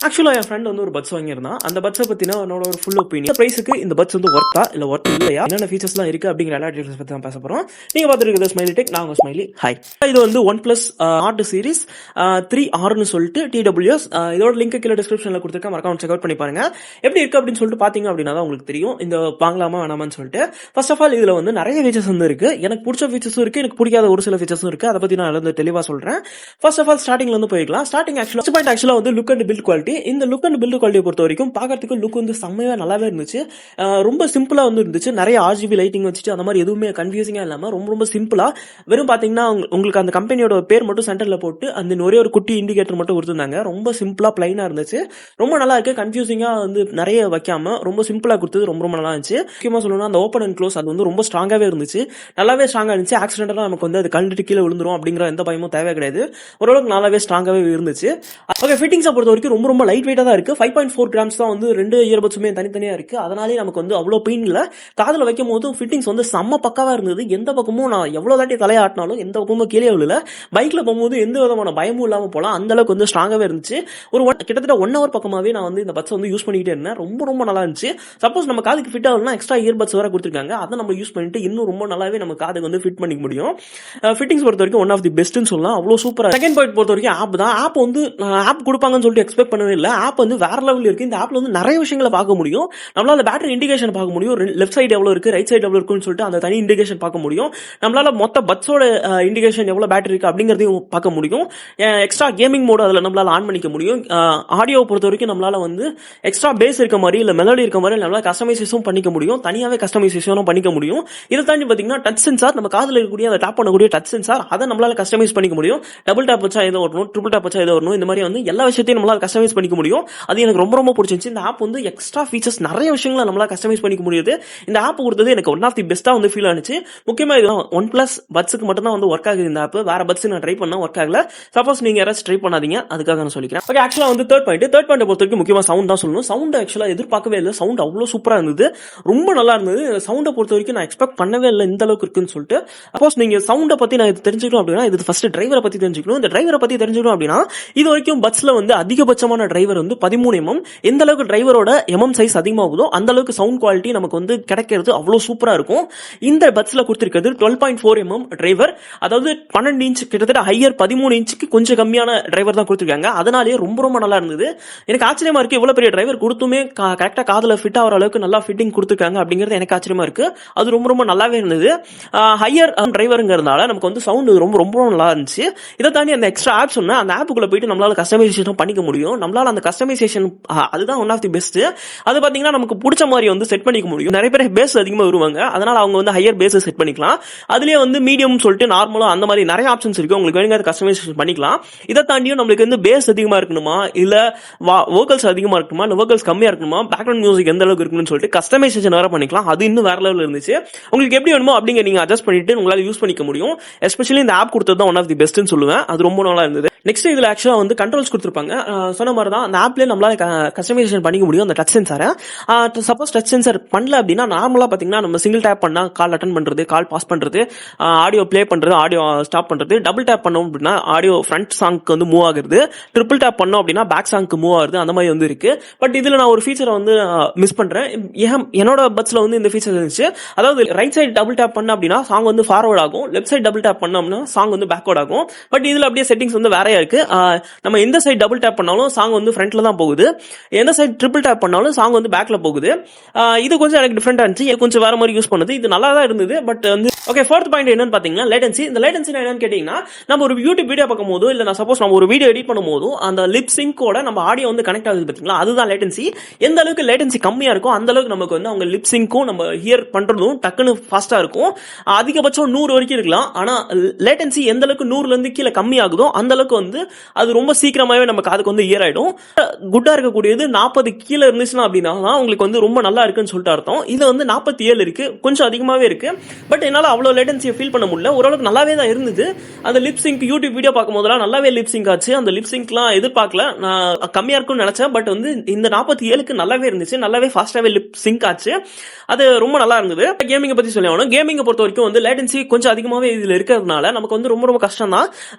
ஆக்சுவலாக என் ஃப்ரெண்ட் வந்து ஒரு பட்ஸ் வாங்கியிருந்தான். அந்த பட்ஸை பற்றின என்னோட ஒரு ஃபுல் ஒப்பீனியன். ப்ரைஸுக்கு இந்த பட்ஸ் வந்து ஒர்த்தா இல்லை ஒர்த் இல்லையா, என்னென்ன ஃபீச்சர்ஸ்லாம் இருக்குது அப்படிங்கிற எல்லா டீட்டெயில்ஸ் பற்றி தான் பேச போகிறோம். நீங்கள் பார்த்துருக்கிறது ஸ்மைலி டெக், நான் உங்கள் ஸ்மைலி. ஹாய். இது வந்து OnePlus Nord சீரிஸ் 3Rன்னு சொல்லிட்டு TWS. இதோட லிங்க் கீழே டிஸ்கிரிப்ஷனில் கொடுத்துருக்கேன், மறக்காம செக் அவுட் பண்ணி பாருங்க. எப்படி இருக்குது அப்படின்னு சொல்லிட்டு பார்த்தீங்க அப்படின்னா தான் உங்களுக்கு தெரியும் இந்த வாங்கலாமா வேணாமான்னு சொல்லிட்டு. ஃபர்ஸ்ட் ஆஃப் ஆல் இதில் வந்து நிறைய ஃபீச்சர்ஸ் வந்து இருக்குது. எனக்கு பிடிச்ச ஃபீச்சர்ஸும் இருக்குது, எனக்கு பிடிக்காத ஒரு சில ஃபீச்சர்ஸும் இருக்குது. அதை பற்றி நான் வந்து தெளிவாக சொல்கிறேன். ஃபர்ஸ்ட் ஆஃப் ஆல் ஸ்டார்டிங்ல வந்து போய்க்கலாம். ஸ்டார்டிங் ஆக்சுவலாக வந்து லுக் அண்ட் பில்ட் குவாலிட்டி. இந்த லுக் அண்ட் பில்ட் குவாலிட்டியை பொறுத்த வரைக்கும் பார்க்கறதுக்கு லுக் வந்து செம்மையா நல்லாவே இருந்துச்சு. ரொம்ப சிம்பிளா வந்து இருந்துச்சு. நிறைய RGB லைட்டிங் வச்சுட்டு அந்த மாதிரி எதுவுமே கன்ஃபியூசிங்கா இல்லாம ரொம்ப ரொம்ப சிம்பிளா வெறும் பாத்தீங்கன்னா உங்களுக்கு அந்த கம்பெனியோட பேர் மட்டும் சென்டர்ல போட்டு அந்த ஒரே ஒரு குட்டி இண்டிகேட்டர் மட்டும் கொடுத்துருந்தாங்க. ரொம்ப சிம்பிளா பிளைனா இருந்துச்சு. ரொம்ப நல்லா இருக்கு. கன்ஃபியூசிங்கா வந்து நிறைய வைக்காம ரொம்ப சிம்பிளா கொடுத்தது ரொம்ப ரொம்ப நல்லா இருந்துச்சு. முக்கியமா சொல்லணும்னா அந்த ஓப்பன் அண்ட் க்ளோஸ் அது வந்து ரொம்ப ஸ்ட்ராங்காவே இருந்துச்சு. நல்லாவே ஸ்ட்ராங்கா இருந்துச்சு. ஆக்சிடென்டா நமக்கு வந்து அது கழட்டி கீழே விழுந்துரும் அப்படிங்கிற எந்த பயமும் தேவை கிடையாது. ஓரளவுக்கு நல்லாவே ஸ்ட்ராங்காவே இருந்துச்சு. ஓகே, ஃபிட்டிங்ஸை பொறுத்த வரைக்கும் ரொம்ப ரொம்ப லைட் வெயிட்டா தான் இருக்கு. 5.4 கிராம்ஸ் தான் வந்து ரெண்டு இயர்பட்ஸுமே தனித்தனியா இருக்கு. அதனாலே நமக்கு வந்து அவ்வளோ பெயின் இல்லை. காதில் வைக்கும் போது ஃபிட்டிங்ஸ் வந்து செம்ம பக்காவா இருந்தது. எந்த பக்கமும் நான் எவ்வளோ தாட்டி தலையாட்டினாலும் எந்த பக்கமும் கீழே விழல. பைக்ல போகும்போது எந்த விதமான பயமும் இல்லாம போலாம். அந்த அளவுக்கு வந்து ஸ்ட்ராங்காவே இருந்துச்சு. கிட்டத்தட்ட 1 hour பக்கமாவே நான் வந்து இந்த பட்ஸ் வந்து யூஸ் பண்ணிக்கிட்டே இருந்தேன். ரொம்ப ரொம்ப நல்லா இருந்துச்சு. சப்போஸ் நம்ம காதுக்கு ஃபிட் ஆகலன்னா எக்ஸ்ட்ரா இயர்பட்ஸ் வேற கொடுத்துருக்காங்க. அதை நம்ம யூஸ் பண்ணிட்டு இன்னும் ரொம்ப நல்லாவே நம்ம காதுக்கு வந்து ஃபிட் பண்ணிக்க முடியும். ஃபிட்டிங்ஸ் பொறுத்த வரைக்கும் ஒன் ஆஃப் தி பெஸ்ட்னு சொல்லலாம். அவ்வளோ சூப்பரா. செகண்ட் பாயிண்ட் பொறுத்த வரைக்கும் ஆப் தான். ஆப் வந்து ஆப் கொடுப்பாங்கன்னு சொல்லிட்டு எக்ஸ்பெக்ட் பண்ணவே இல்லை. ஆப் வந்து வேற லெவல் இருக்கு. இந்த ஆப்ல வந்து நிறைய விஷயங்களை பார்க்க முடியும். நம்மளால பேட்டரி இண்டிகேஷன் பார்க்க முடியும். லெஃப்ட் சைடு எவ்வளவு இருக்கு, ரைட் சைடு எவ்வளவு இருக்குன்னு சொல்லிட்டு அந்த தனி இண்டிகேஷன் பார்க்க முடியும். நம்மளால மொத்த பட்ஸோட இண்டிகேஷன் எவ்வளவு பேட்டரி இருக்கு அப்படிங்கறதையும் பார்க்க முடியும். எக்ஸ்ட்ரா கேமிங் மோட் அதுல நம்மளால ஆன் பண்ணிக்க முடியும். ஆடியோ பொறுத்த வரைக்கும் நம்மளால வந்து எக்ஸ்ட்ரா பேஸ் இருக்க மாதிரி இல்ல மெலோடி இருக்க மாதிரி நம்மளால கஸ்டமைசேஷன் பண்ணிக்க முடியும். தனியாவே கஸ்டமைசேஷனும் பண்ணிக்க முடியும். இதை தாண்டி பாத்தீங்கன்னா டச் சென்சார், நம்ம காதுல இருக்கக்கூடிய அந்த டாப் பண்ணக்கூடிய டச் சென்சார், அதை நம்மளால கஸ்டமைஸ் பண்ணிக்க முடியும். டபுள் டாப் வச்சா ஏதோ வரணும், ட்ரிபிள் டாப் வச்சா ஏதோ வரணும். இந்த மாதிரி வந்து எல்லா விஷயத்தையும் நம்மளால கஸ்டமைஸ் பண்ணிக்க முடியும். அது எனக்கு ரொம்ப ரொம்ப பிடிச்சிருந்துச்சு. இந்த ஆப் வந்து எக்ஸ்ட்ரா ஃபீச்சர்ஸ் நிறைய விஷயங்களை நம்மளால கஸ்டமைஸ் பண்ணிக்க முடியுது. இந்த ஆப் கொடுத்தது எனக்கு ஒன் ஆஃப் தி பெஸ்டா வந்து ஃபீல் ஆனிச்சு. முக்கியமா இது OnePlus பட்ஸுக்கு மட்டும் தான் வந்து ஒர்க் ஆகுது இந்த ஆப். வேற பட்ஸ் நான் ட்ரை பண்ணா ஒர்க் ஆகல. சப்போஸ் நீங்க யாராச்சும் ட்ரை பண்ணாதீங்க, அதுக்காக நான் சொல்லிக்கிறேன். ஓகே, ஆக்சுவலா வந்து தேர்ட் பாயிண்ட் பொறுத்த வரைக்கும் முக்கியமா சவுண்ட் தான் சொல்லணும். சவுண்ட் ஆக்சுவலா எதிர்பார்க்கவே இல்லை. சவுண்ட் அவ்வளோ சூப்பரா இருந்தது. ரொம்ப நல்லா இருந்தது. சவுண்டை பொறுத்த வரைக்கும் நான் எக்ஸ்பெக்ட் பண்ணவே இல்லை இந்த அளவுக்கு இருக்குன்னு சொல்லிட்டு. சப்போஸ் நீங்க சவுண்டை பத்தி நான் தெரிஞ்சுக்கணும் அப்படின்னா இது ஃபர்ஸ்ட் டிரைவரை பத்தி தெரிஞ்சுக்கணும். இந்த டிரைவரை பத்தி தெரிஞ்சுக்கணும் அப்படின்னா இது வரைக்கும் பட்ஸ்ல வந்து அதிகபட்சமான டிரைவர் வந்து 13 mm. எந்த அளவுக்கு டிரைவரோட சைஸ் அதிகமாகுதோ அந்த அளவுக்கு சவுண்ட் குவாலிட்டி நமக்கு வந்து கிடைக்கிறது அவ்வளோ சூப்பரா இருக்கும். இந்த பட்ஸ்ல கொடுத்திருக்கிறது 12.4 mm டிரைவர், அதாவது 12 இன்ச், கிட்டத்தட்ட ஹையர் 13 இன்ச்சுக்கு கொஞ்சம் கம்மியான டிரைவர் தான் கொடுத்திருக்காங்க. அதனாலேயே ரொம்ப ரொம்ப நல்லா இருந்தது. எனக்கு ஆச்சரியமா இருக்கு, இவ்வளவு பெரிய டிரைவர் கொடுத்துமே கரெக்டா காதுல ஃபிட் ஆகிற அளவுக்கு நல்லா ஃபிட்டிங் கொடுத்திருக்காங்க அப்படிங்கிறது எனக்கு ஆச்சரியமா இருக்கு. அது ரொம்ப ரொம்ப நல்லாவே இருந்தது. ஹையர் டிரைவருங்கிறதுனால நமக்கு வந்து சவுண்ட் ரொம்ப ரொம்ப நல்லா இருந்துச்சு. இதை தாண்டி அந்த எக்ஸ்ட்ரா ஆப் சொன்னா அந்த ஆப்புக்குள்ள போயிட்டு நம்மளால கஸ்டமைசேஷன் பண்ணிக்க முடியும். நம்மளால அந்த கஸ்டமைசேஷன் அதுதான் ஒன் ஆஃப் தி பெஸ்ட். அது பாத்தீங்கன்னா நமக்கு பிடிச்ச மாதிரி வந்து செட் பண்ணிக்க முடியும். நிறைய பேர் பேஸ் அதிகமா வருவாங்க, அதனால அவங்க வந்து ஹையர் பேஸ் செட் பண்ணிக்கலாம். அதுலயே வந்து மீடியம் சொல்லிட்டு நார்மலா அந்த மாதிரி நிறைய ஆப்ஷன்ஸ் இருக்கு. உங்களுக்கு வேணுங்க கஸ்டமைசேஷன் பண்ணிக்கலாம். இதை தாண்டியும் நம்மளுக்கு வந்து பேஸ் அதிகமா இருக்கணுமா, இல்ல வோக்கல்ஸ் அதிகமா இருக்கணுமா, இல்ல வோக்கல்ஸ் கம்மியா இருக்கணுமா, பேக்ரவுண்ட் மியூசிக் எந்த அளவுக்கு இருக்குன்னு சொல்லிட்டு கஸ்டமைசேஷன் வேற பண்ணிக்கலாம். அது இன்னும் வேற லெவல்ல இருந்துச்சு. உங்களுக்கு எப்படி வேணுமோ அப்படிங்க நீங்க அட்ஜஸ்ட் பண்ணிட்டு உங்களால யூஸ் பண்ணிக்க முடியும். எஸ்பெஷலி இந்த ஆப் கொடுத்தது தான் ஒன் ஆஃப் தி பெஸ்ட்னு சொல்லுவேன். அது ரொம்ப நல்லா இருந்தது. நெக்ஸ்ட் இதுல ஆக்சுவலா வந்து கண்ட்ரோல்ஸ் கொடுத்திருப்பாங்க. சொன்ன மாதிரி தான் அந்த ஆப்லயே நம்மளால கஸ்டமைசேஷன் பண்ணிக்க முடியும். அந்த டச் சென்சாரை சப்போஸ் டச் சென்சார் பண்ணல அப்படின்னா நார்மலா பாத்தீங்கன்னா நம்ம சிங்கிள் டேப் பண்ணா கால் அட்டன் பண்றது, கால் பாஸ் பண்றது, ஆடியோ பிளே பண்றது, ஆடியோ ஸ்டாப் பண்றது, டபுள் டேப் பண்ணோம் அப்படின்னா ஆடியோ ஃப்ரண்ட் சாங்க்கு வந்து மூவ் ஆகுறது, ட்ரிபிள் டேப் பண்ணோம் அப்படின்னா பேக் சாங்க்கு மூவ் ஆகுது. அந்த மாதிரி வந்து இருக்கு. பட் இதுல நான் ஒரு ஃபீச்சரை வந்து மிஸ் பண்றேன். என்னோட பட்ஸ்ல வந்து இந்த ஃபீச்சர் இருந்துச்சு. அதாவது ரைட் சைடு டபுள் டேப் பண்ண அப்படின்னா சாங் வந்து ஃபார்வர்ட் ஆகும், லெஃப்ட் சைடு டபுள் டேப் பண்ணோம்னா சாங் வந்து பேக்வர்ட் ஆகும். பட் இதுல அப்படியே செட்டிங்ஸ் வந்து வேறையா இருக்கு. நம்ம எந்த சைடு டபுள் டேப் பண்ணாலும் சாங் வந்து ஃப்ரண்ட்ல தான் போகுது, எந்த சைடு ட்ரிபிள் டேப் பண்ணாலும் சாங் வந்து பேக்ல போகுது. இது கொஞ்சம் எனக்கு டிஃபரெண்டா இருந்துச்சு. இது கொஞ்சம் வேற மாதிரி யூஸ் பண்ணது. இது நல்லா தான் இருந்தது. பட் வந்து ஓகே, ஃபோர்த் பாயிண்ட் என்னன்னு பாத்தீங்கன்னா லேட்டன்சி. இந்த லேட்டன்சி என்னன்னு கேட்டீங்கன்னா நம்ம ஒரு யூடியூப் வீடியோ பார்க்கும் போதோ இல்ல சப்போஸ் நம்ம ஒரு வீடியோ எடிட் பண்ணும் போதோ அந்த லிப் சிங்கோட நம்ம ஆடியோ வந்து கனெக்ட் ஆகுது பாத்தீங்களா, அதுதான் லேட்டன்சி. எந்த அளவுக்கு லேட்டன்சி கம்மியா இருக்கும் அந்த அளவுக்கு நமக்கு வந்து அவங்க லிப் சிங்க்கும் நம்ம ஹியர் பண்றதும் டக்குன்னு ஃபாஸ்டா இருக்கும். அதிகபட்சம் 100 வரைக்கும் இருக்கலாம். ஆனா லேட்டன்சி எந்த அளவுக்கு 100ல இருந்து கீழே கம்மி ஆகுதோ அந்த அளவுக்கு வந்து அது ரொம்ப சீக்கிரமாவே நமக்கு அதுக்கு வந்து இயர் ஆயிடும். குட்டா இருக்கக்கூடியது 40 கீழே இருந்துச்சுன்னா அப்படின்னா உங்களுக்கு வந்து ரொம்ப நல்லா இருக்குன்னு சொல்லிட்டு அர்த்தம். இது வந்து 47 இருக்கு, கொஞ்சம் அதிகமாவே இருக்கு. பட் என்னால அவ்வளோ லேட்டன்சியை ஃபீல் பண்ண முடியல. ஓரளவுக்கு நல்லாவே தான் இருந்தது. அந்த லிப் சிங்க் யூடியூப் வீடியோ பார்க்கும் போதெல்லாம் நல்லாவே லிப் சிங்க் ஆச்சு. அந்த லிப் சிங்க்லாம் எதிர்பார்க்கல, நான் கம்மியா இருக்கும்னு நினைச்சேன். பட் வந்து இந்த 47க்கு நல்லாவே இருந்துச்சு, நல்லாவே ஃபாஸ்டாவே லிப் சிங்க் ஆச்சு. அது ரொம்ப நல்லா இருந்தது. கேமிங்கை பத்தி சொல்லி ஆகணும். கேமிங்கை பொறுத்த வரைக்கும் வந்து லேட்டன்சி கொஞ்சம் அதிகமாவே இதுல இருக்கிறதுனால நமக்கு வந்து ரொம்ப ரொம்ப கஷ்டம் தான்.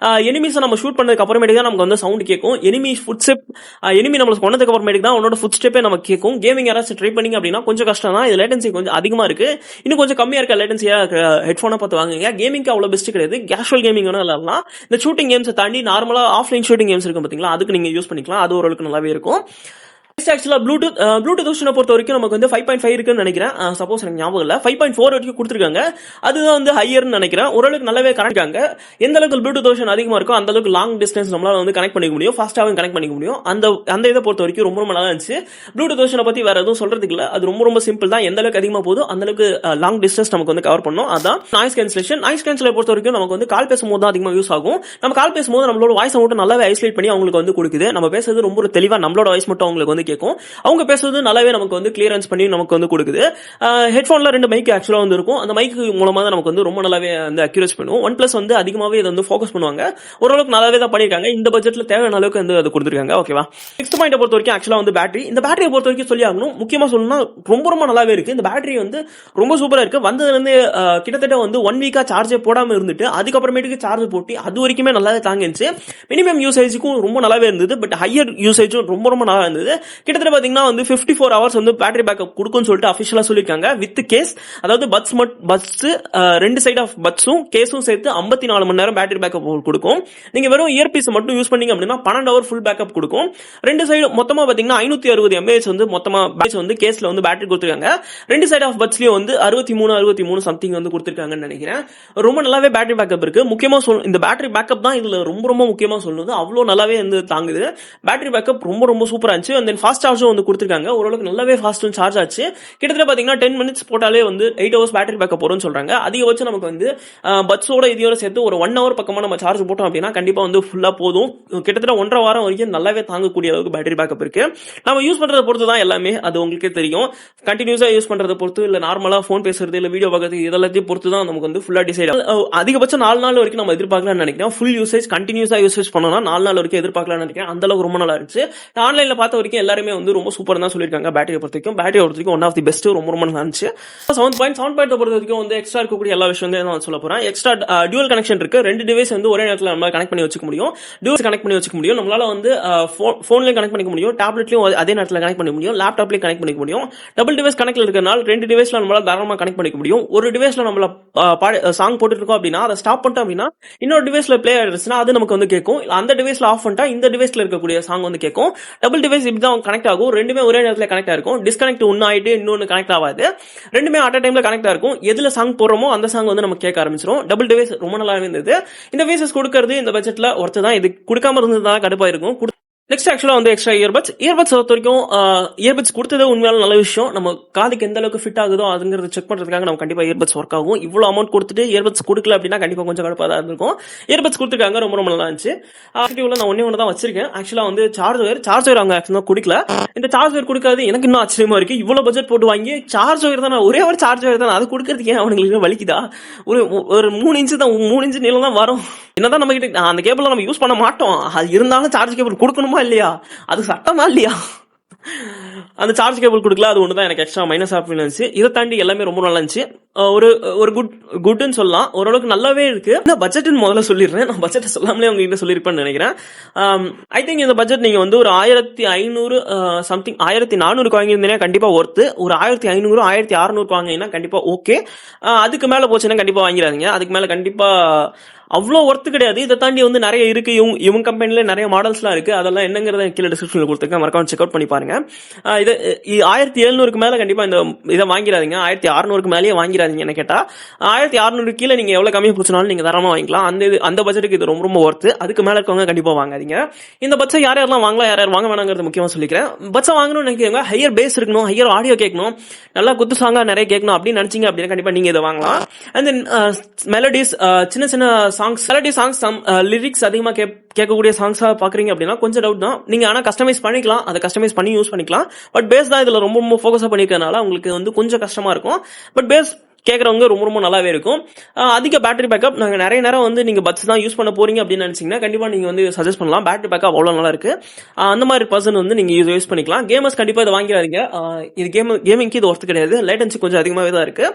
எனிமீஸை நம்ம ஷூட் பண்ணதுக்கு அப்புறமேட்டுக்கு தான் நமக்கு வந்து சவுண்ட் கேட்கும். எனிமி ஃபுட் ஸ்டெப், எனிமி நம்மள கொண்டதுக்கு அப்புறமேட்டுக்கு தான் உன்னோட ஃபுட் ஸ்டெப்பே நமக்கு கேட்கும். கேமிங் யாராச்சும் ட்ரை பண்ணீங்க அப்படின்னா கொஞ்சம் கஷ்டம் தான். இது லேட்டன்சி கொஞ்சம் அதிகமா இருக்கு. இன்னும் கொஞ்சம் கம்மியா இருக்க லேட்டன்சியா ஹெட்ஃபோனை பார்த்து வாங்குங்க. கேமிங்க்கு அவ்வளவு பெஸ்ட் கிடையாது. கேஷுவல் கேமிங் விளையாடலாம். இந்த ஷூட்டிங் கேம்ஸை தாண்டி நார்மலா ஆஃப்லைன் ஷூட்டிங் கேம்ஸ் இருக்கும் பாத்தீங்களா, அதுக்கு நீங்க யூஸ் பண்ணிக்கலாம். அது ஓரளவுக்கு நல்லாவே இருக்கும். ஆக்சுவலா ப்ளூடூத் ஆப்ஷனை பொறுத்த வரைக்கும் நமக்கு வந்து 5.5 இருக்குன்னு நினைக்கிறேன். சப்போஸ் எனக்கு ஞாபகம் இல்ல, 5.4 வரைக்கும் கொடுத்துருக்காங்க. அதுதான் வந்து ஹையர்னு நினைக்கிறேன். ஓரளவுக்கு நல்லாவே கனெக்ட் ஆங்க. எந்த அளவுக்கு ப்ளூடூத் ஆப்ஷன் அதிகமா இருக்கும் அந்த அளவுக்கு லாங் டிஸ்டன்ஸ் நம்மளால வந்து கனெக்ட் பண்ணிக்க முடியும், ஃபாஸ்டாவும் கனெக்ட் பண்ணிக்க முடியும். அந்த இதை பொறுத்த வரைக்கும் ரொம்ப ரொம்ப நல்லா இருந்துச்சு. ப்ளூடூத் ஆப்ஷனை பத்தி வேற எதுவும் சொல்றதுக்கு இல்ல, அது ரொம்ப ரொம்ப சிம்பிள் தான். எந்த அளவுக்கு அதிகமா போதும் அந்த அளவுக்கு லாங் டிஸ்டன்ஸ் நமக்கு வந்து கவர் பண்ணும். அதான் நாய்ஸ் கேன்சலேஷன் பொறுத்த வரைக்கும் நமக்கு வந்து கால் பேசும்போது தான் அதிகமாக யூஸ் ஆகும். நம்ம கால் பேசும்போது நம்மளோட வாய்ஸ் மட்டும் நல்லாவே ஐசோலேட் பண்ணி அவங்களுக்கு வந்து கொடுக்குது. நம்ம பேசுறது ரொம்ப தெளிவா நம்மளோட வாய்ஸ் மட்டும் அவங்களுக்கு வந்து கேட்கும். அவங்க பேசுறது நல்லாவே நமக்கு வந்து கிளியரன்ஸ் பண்ணி நமக்கு வந்து கொடுக்குது. ஹெட்ஃபோன்ல 2 மைக் ஆக்சுவலா வந்து இருக்கும். அந்த மைக் மூலமா தான் நமக்கு வந்து ரொம்ப நல்லாவே வந்து அக்யூரேட் பண்ணும். OnePlus வந்து அதிகமாவே இதை வந்து ஃபோக்கஸ் பண்ணுவாங்க. ஓரளவுக்கு நல்லாவே தான் பண்ணிருக்காங்க. இந்த பட்ஜெட்ல தேவையான அளவுக்கு வந்து அது கொடுத்துருக்காங்க. ஓகேவா. நெக்ஸ்ட் பாயிண்ட் பொறுத்த வரைக்கும் ஆக்சுவலா வந்து பேட்டரி. இந்த பேட்டரியை பொறுத்த வரைக்கும் சொல்லி ஆகணும். முக்கியமா சொல்லணும்னா ரொம்ப ரொம்ப நல்லாவே இருக்கு. இந்த பேட்டரி வந்து ரொம்ப சூப்பரா இருக்கு. வந்ததுல இருந்து கிட்டத்தட்ட வந்து 1 வீக்கா சார்ஜே போடாம இருந்துட்டு அதுக்கப்புறமேட்டுக்கு சார்ஜ் போட்டு அது வரைக்குமே நல்லாவே தாங்கிச்சு. மினிமம் யூசேஜுக்கும் ரொம்ப நல்லாவே இருந்தது. பட் ஹையர் யூசேஜும் ரொம்ப ரொம்ப நல்லா இருந்தது. கிட்டத்தட்ட பாத்தீங்கன்னா வந்து 54 hours வந்து பேட்டரி பேக்கப் கொடுக்கும்னு சொல்லிட்டு அபிஷியலா சொல்லிருக்காங்க. வித் கேஸ், அதாவது பட்ஸ் 2 சைடு ஆஃப் பட்ஸும் கேஸும் சேர்த்து 54 மணி நேரம் பேட்டரி பேக்கப் கொடுக்கும். நீங்க வெறும் இயர்பீஸ் மட்டும் யூஸ் பண்ணீங்க அப்படின்னா 12 hour ஃபுல் பேக்கப் கொடுக்கும். 2 சைடு மொத்தமா பாத்தீங்கன்னா 560 mAh வந்து மொத்தமா பேட்ச் வந்து கேஸ்ல வந்து பேட்டரி கொடுத்துருக்காங்க. 2 சைடு ஆஃப் பட்ஸ்லயும் வந்து 63 சம்திங் வந்து கொடுத்துருக்காங்கன்னு நினைக்கிறேன். ரொம்ப நல்லாவே பேட்டரி பேக்கப் இருக்கு. முக்கியமா இந்த பேட்டரி பேக்கப் தான் இதுல ரொம்ப ரொம்ப முக்கியமா சொல்லுது. அவ்வளவு நல்லாவே வந்து தாங்குது. பேட்டரி பேக்கப் ரொம்ப ரொம்ப சூப்பரா இருந்துச்சு. அண்ட் தென் ஃபாஸ்ட் சார்ஜும் வந்து கொடுத்துருக்காங்க. ஓரளவுக்கு நல்லாவே ஃபாஸ்ட் சார்ஜ் ஆச்சு. கிட்டத்தட்ட பாத்தீங்கன்னா 10 minutes போட்டாலே வந்து 8 hours பேட்டரி பேக்கப் வரும்னு சொல்றாங்க. அதிகபட்சம் நமக்கு வந்து பட்ஸோட இதையோட சேர்த்து ஒரு 1 hour பக்கமா நம்ம சார்ஜ் போட்டோம் அப்படின்னா கண்டிப்பா வந்து ஃபுல்லா போதும். கிட்டத்தட்ட 1.5 வாரம் வரைக்கும் நல்லாவே தாங்கக்கூடிய அளவுக்கு பேட்டரி பேக்கப் இருக்கு. நம்ம யூஸ் பண்றதை பொறுத்து தான் எல்லாமே, அது உங்களுக்கே தெரியும். கண்டினியூஸா யூஸ் பண்றதை பொறுத்து, இல்ல நார்மலா போன் பேசுறது, இல்ல வீடியோ பார்க்கறது, இதெல்லாத்தையும் பொறுத்து தான் நமக்கு வந்து ஃபுல்லா டிசைட் ஆகும். அதிகபட்சம் 4 நாள் வரைக்கும் நம்ம எதிர்பார்க்கலாம்னு நினைக்கிறேன். ஃபுல் யூசேஜ் கண்டினியூஸா யூசேஜ் பண்ணோம்னா 4 நாள் வரைக்கும் எதிர்பார்க்கலாம்னு நினைக்கிறேன். அந்த அளவுக்கு ரொம்ப நல்லா இருந்துச்சு. ஆன்லைன்ல பார்த்த வரைக்கும் எல்லாருமே வந்து ரொம்ப சூப்பர் தான் சொல்லியிருக்காங்க. பேட்டரியை பொறுத்த வரைக்கும் ஒன் ஆஃப் தி பெஸ்ட், ரொம்ப ரொம்ப நல்லா இருந்துச்சு. 7 பாயிண்ட் பொறுத்த வரைக்கும் வந்து எக்ஸ்ட்ரா இருக்கக்கூடிய எல்லா விஷயம் தான் நான் சொல்ல போறேன். எக்ஸ்ட்ரா டியூவல் கனெக்ஷன் இருக்கு. 2 டிவைஸ் வந்து ஒரே நேரத்தில் நம்ம கனெக்ட் பண்ணி வச்சுக்க முடியும். டிவைஸ் கனெக்ட் பண்ணி வச்சுக்க முடியும். நம்மளால வந்து போன்லயும் கனெக்ட் பண்ணிக்க முடியும், டேப்லெட்லயும் அதே நேரத்தில் கனெக்ட் பண்ண முடியும், லேப்டாப்லயும் கனெக்ட் பண்ணிக்க முடியும். டபுள் டிவைஸ் கனெக்ட்ல இருக்கறனால 2 டிவைஸ்ல நம்மளால தாராளமா கனெக்ட் பண்ணிக்க முடியும். ஒரு டிவைஸ்ல நம்மள சாங் போட்டுட்டு இருக்கோம் அப்படின்னா அதை ஸ்டாப் பண்ணிட்டோம் அப்படின்னா இன்னொரு டிவைஸ்ல பிளே ஆயிடுச்சுன்னா அது நமக்கு வந்து கேட்கும். அந்த டிவைஸ்ல ஆஃப் பண்ணிட்டா இந்த டிவைஸ்ல இருக்கக்கூடிய சாங் வந்து கேட்கும். டபுள் டிவைஸ் இப்படிதான் கனெக்ட் ஆகும். ரெண்டுமே ஒரே நேரத்தில் கனெக்ட் ஆயிருக்கும். டிஸ்கனெக்ட் ஒன்னு ஆயிட்டு இன்னொன்னு கனெக்ட் ஆகாது. ரெண்டுமே அட் அ டைம்ல கனெக்ட் ஆயிருக்கும். எதுல சாங் போடுறோமோ அந்த சாங் வந்து நம்ம கேட்க ஆரம்பிச்சிடும். டபுள் டிவைஸ் ரொம்ப நல்லா இருந்தது. இந்த ஃபீச்சர்ஸ் கொடுக்கறது இந்த பட்ஜெட்ல ஒர்த்து தான். இது கொடுக்காம இருந்ததுதான் கடுப்பா இருக்கும். நெக்ஸ்ட் ஆக்சுவலா வந்து எக்ஸ்ட்ரா இயர்பட்ஸ் பொறுத்த வரைக்கும் இயர்பட்ஸ் கொடுத்தது உண்மையால நல்ல விஷயம். நம்ம காதுக்கு எந்த அளவுக்கு ஃபிட் ஆகுதோ அதுங்கிறது செக் பண்றதுக்காக நம்ம கண்டிப்பா இயர்பட்ஸ் ஒர்க் ஆகும். இவ்வளவு அமௌண்ட் கொடுத்துட்டு இயர்பட்ஸ் கொடுக்கல அப்படின்னா கண்டிப்பா கொஞ்சம் கடுப்பா தான் இருக்கும். இயர்பட்ஸ் கொடுத்துருக்காங்க, ரொம்ப ரொம்ப நல்லா இருந்துச்சு. ஆக்டிவ்ல நான் ஒண்ணு தான் வச்சிருக்கேன். ஆக்சுவலா வந்து சார்ஜர் அவங்க ஆக்சுவலா கொடுக்கல. இந்த சார்ஜர் கொடுக்காது எனக்கு இன்னும் ஆச்சரியமா இருக்கு. இவ்வளவு பட்ஜெட் போட்டு வாங்கி சார்ஜர் தான், ஒரே ஒரு சார்ஜர் தான், அது கொடுக்கறதுக்கு ஏன் அவங்களுக்கு வலிக்குதா? ஒரு 3 இன்ச்சு தான், 3 இன்ச்சு நீளம் தான் வரும். என்னதான் நம்ம கிட்ட அந்த கேபிள் நம்ம யூஸ் பண்ண மாட்டோம். அது இருந்தாலும் சார்ஜ் கேபிள் கொடுக்கணுமா இல்லையா? அது சட்டமா இல்லையா? அந்த சார்ஜ் கேபிள் கொடுக்கல. அது ஒண்ணுதான் எனக்கு எக்ஸ்ட்ரா மைனஸ் ஆஃப் இருந்துச்சு. இதை தாண்டி எல்லாமே ரொம்ப நல்லா இருந்துச்சு. ஒரு குட்னு சொல்லலாம். ஓரளவுக்கு நல்லாவே இருக்கு. இந்த பட்ஜெட் முதல்ல சொல்லிடுறேன். நான் பட்ஜெட் சொல்லாமலே உங்ககிட்ட சொல்லிருப்பேன்னு நினைக்கிறேன். ஐ திங்க் இந்த பட்ஜெட் நீங்க வந்து ஒரு 1500 சம்திங் 1400 வாங்கியிருந்தீங்கன்னா கண்டிப்பா ஒர்த்து. ஒரு 1500 1600 வாங்கினீங்கன்னா கண்டிப்பா ஓகே. அதுக்கு மேல போச்சுன்னா கண்டிப்பா வாங்கிடாதீங்க. அதுக்கு மேல கண்டிப்பா அவ்வளோ ஒர்த்து கிடையாது. இதை தாண்டி வந்து நிறைய இருக்கு. இவங்க கம்பெனில நிறைய மாடல்ஸ்லாம் இருக்கு. அதெல்லாம் என்னங்கிறத கீழே டிஸ்கிரிப்ஷன்ல கொடுத்துருக்கேன், மறக்காம செக் அவுட் பண்ணி பாருங்க. இது 1700 மேல கண்டிப்பா இந்த இதை வாங்கிடாதீங்க. 1600 மேலேயே வாங்கிடாதீங்க. என்ன கேட்டா 1600 கீழே நீங்க எவ்வளவு கம்மியா பிடிச்சினாலும் நீங்க தாராளமா வாங்கிக்கலாம். அந்த பட்ஜெட்டுக்கு இது ரொம்ப ரொம்ப ஒர்த்து. அதுக்கு மேல இருக்கவங்க கண்டிப்பா வாங்காதீங்க. இந்த பட்ஜெட் யாரெல்லாம் வாங்கலாம், யார் வாங்க வேணாங்கிறது முக்கியமா சொல்லிக்கிறேன். பட்ஜெட் வாங்கணும்னு நினைக்கிறவங்க ஹையர் பேஸ் இருக்கணும், ஹையர் ஆடியோ கேட்கணும், நல்லா குத்து சாங்கா நிறைய கேட்கணும் அப்படின்னு நினைச்சீங்க அப்படின்னா கண்டிப்பா நீங்க இதை வாங்கலாம். அண்ட் தென் மெலடிஸ், சின்ன சின்ன சாங்ஸ், லிரிக்ஸ் அதிகமா கேட்கக்கூடிய சாங்ஸா பாக்குறீங்க அப்படின்னா கொஞ்சம் டவுட் தான். நீங்க ஆனா கஸ்டமைஸ் பண்ணிக்கலாம், அதை கஸ்டமைஸ் பண்ணி யூஸ் பண்ணிக்கலாம். பட் பேஸ் தான் இதுல ரொம்ப ரொம்ப ஃபோக்கஸா பண்ணிருக்கனால உங்களுக்கு வந்து கொஞ்சம் கஷ்டமா இருக்கும். பட் பேஸ் கேட்குறவங்க ரொம்ப ரொம்ப நல்லாவே இருக்கும். அதிக பேட்டரி பேக்கப், நாங்கள் நிறைய நேரம் வந்து நீங்கள் பட்ஸ் தான் யூஸ் பண்ண போறீங்க அப்படின்னு நினச்சிங்கன்னா கண்டிப்பாக நீங்கள் வந்து சஜஸ்ட் பண்ணலாம். பேட்டரி பேக்கப் அவ்வளோ நல்லா இருக்கு. அந்த மாதிரி பர்சன் வந்து நீங்கள் இதை யூஸ் பண்ணிக்கலாம். கேமர்ஸ் கண்டிப்பாக இதை வாங்கிடாதீங்க. இது கேமிங்க்கு இது ஒர்த்து கிடையாது. லேட்டன்சி கொஞ்சம் அதிகமாகவே தான் இருக்கு.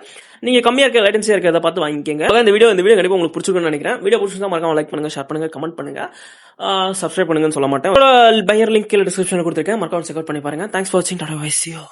நீங்கள் கம்மியாக இருக்க லேட்டன்சியாக இருக்கிறத பார்த்து வாங்கிக்கோங்க. இந்த வீடியோ கண்டிப்பாக உங்களுக்கு பிடிச்சிருக்குன்னு நினைக்கிறேன். வீடியோ பிடிச்சிருந்தா மறக்காம லைக் பண்ணுங்க, ஷேர் பண்ணுங்க, கமெண்ட் பண்ணுங்க, சப்ஸ்கிரைப் பண்ணுங்கன்னு சொல்ல மாட்டேன். பையர் லிங்க் கீழே டிஸ்கிரிப்ஷனில் கொடுத்துருக்கேன். மறக்காம செக் அவுட் பண்ணி பாருங்க. தேங்க்ஸ் ஃபார் வாட்சிங். Tata bye, see you.